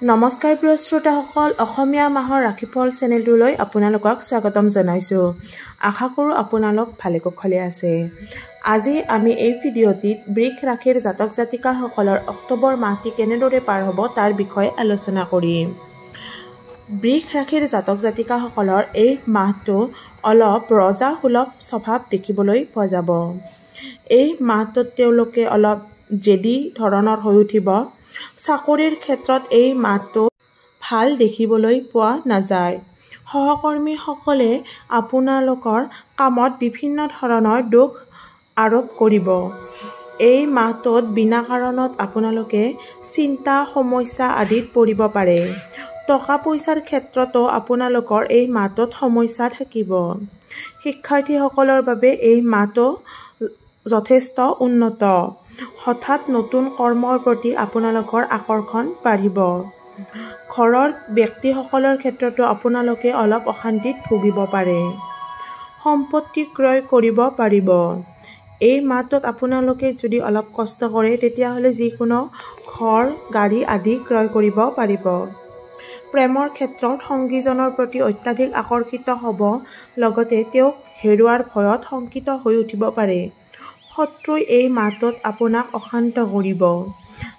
নমস্কাৰ প্ৰিয় শ্ৰোতাসকল, অসমীয়া মাহৰ ৰাশিফল চেনেলটোলৈ আপোনালোকক স্বাগতম জনাইছোঁ। আশা কৰোঁ আপোনালোক ভালে কুশলে আছে। আজি আমি এই ভিডিঅ'টিত বৃষ ৰাশিৰ জাতক জাতিকাসকলৰ অক্টোবৰ মাহটি কেনেদৰে পাৰ হ'ব তাৰ বিষয়ে আলোচনা কৰিম। বৃষ ৰাশিৰ জাতক জাতিকাসকলৰ এই মাহটো অলপ ৰজাসুলভ স্বভাৱ দেখিবলৈ পোৱা যাব। এই মাহটোত তেওঁলোকে অলপ জেদী ধৰণৰ হৈ উঠিব। চাকৰিৰ ক্ষেত্ৰত এই মাহটো ভাল দেখিবলৈ পোৱা নাযায়। সহকৰ্মীসকলে আপোনালোকৰ কামত বিভিন্ন ধৰণৰ দোষ আৰোপ কৰিব। এই মাহটোত বিনা কাৰণত আপোনালোকে চিন্তা সমস্যা আদিত পৰিব পাৰে। টকা পইচাৰ ক্ষেত্ৰতো আপোনালোকৰ এই মাহটোত সমস্যা থাকিব। শিক্ষাৰ্থীসকলৰ বাবে এই মাহটো যথেষ্ট উন্নত। হঠাৎ নতুন কৰ্মৰ প্ৰতি আপোনালোকৰ আকৰ্ষণ বাঢ়িব। ঘৰৰ ব্যক্তিসকলৰ ক্ষেত্ৰতো আপোনালোকে অলপ অশান্তিত ভুগিব পাৰে। সম্পত্তি ক্ৰয় কৰিব পাৰিব। এই মাহটোত আপোনালোকে যদি অলপ কষ্ট কৰে তেতিয়াহ'লে যিকোনো ঘৰ, গাড়ী আদি ক্ৰয় কৰিব পাৰিব। প্ৰেমৰ ক্ষেত্ৰত সংগীজনৰ প্ৰতি অত্যাধিক আকৰ্ষিত হ'ব, লগতে তেওঁক হেৰুৱাৰ ভয়ত শংকিত হৈ উঠিব পাৰে। শত্ৰুই এই মাহটোত আপোনাক অশান্ত কৰিব।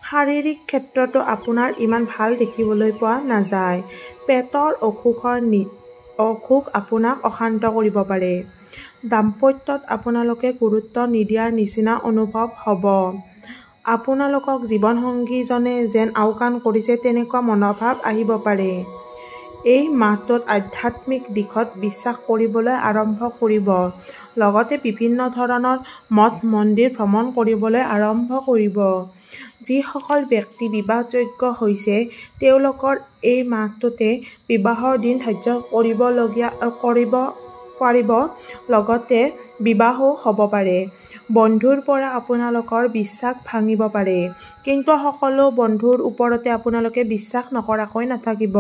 শাৰীৰিক ক্ষেত্ৰতো আপোনাৰ ইমান ভাল দেখিবলৈ পোৱা নাযায়। পেটৰ অসুখ আপোনাক অশান্ত কৰিব পাৰে। দাম্পত্যত আপোনালোকে গুৰুত্ব নিদিয়াৰ নিচিনা অনুভৱ হ'ব। আপোনালোকক জীৱনসংগীজনে যেন আওকাণ কৰিছে তেনেকুৱা মনোভাৱ আহিব পাৰে। এই মাহটোত আধ্যাত্মিক দিশত বিশ্বাস কৰিবলৈ আৰম্ভ কৰিব। লগতে বিভিন্ন ধৰণৰ মঠ মন্দিৰ ভ্ৰমণ কৰিবলৈ আৰম্ভ কৰিব। যিসকল ব্যক্তি বিবাহযোগ্য হৈছে তেওঁলোকৰ এই মাহটোতে বিবাহৰ দিন ধাৰ্য কৰিব পাৰিব, লগতে বিবাহো হ'ব পাৰে। বন্ধুৰ পৰা আপোনালোকৰ বিশ্বাস ভাঙিব পাৰে, কিন্তু সকলো বন্ধুৰ ওপৰতে আপোনালোকে বিশ্বাস নকৰাকৈ নাথাকিব।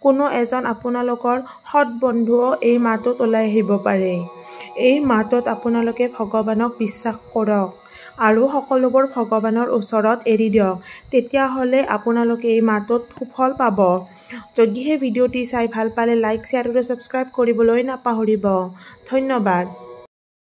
কোনো এজন আপোনালোকৰ সৎ বন্ধুও এই মাহটোত ওলাই আহিব পাৰে। এই মাহটোত আপোনালোকে ভগৱানক বিশ্বাস কৰক আৰু সকলোবোৰ ভগৱানৰ ওচৰত এৰি দিয়ক, তেতিয়াহ'লে আপোনালোকে এই মাহটোত সুফল পাব। যদিহে ভিডিঅ'টি চাই ভাল পালে লাইক, শ্বেয়াৰ আৰু ছাবস্ক্ৰাইব কৰিবলৈ নাপাহৰিব। ধন্যবাদ।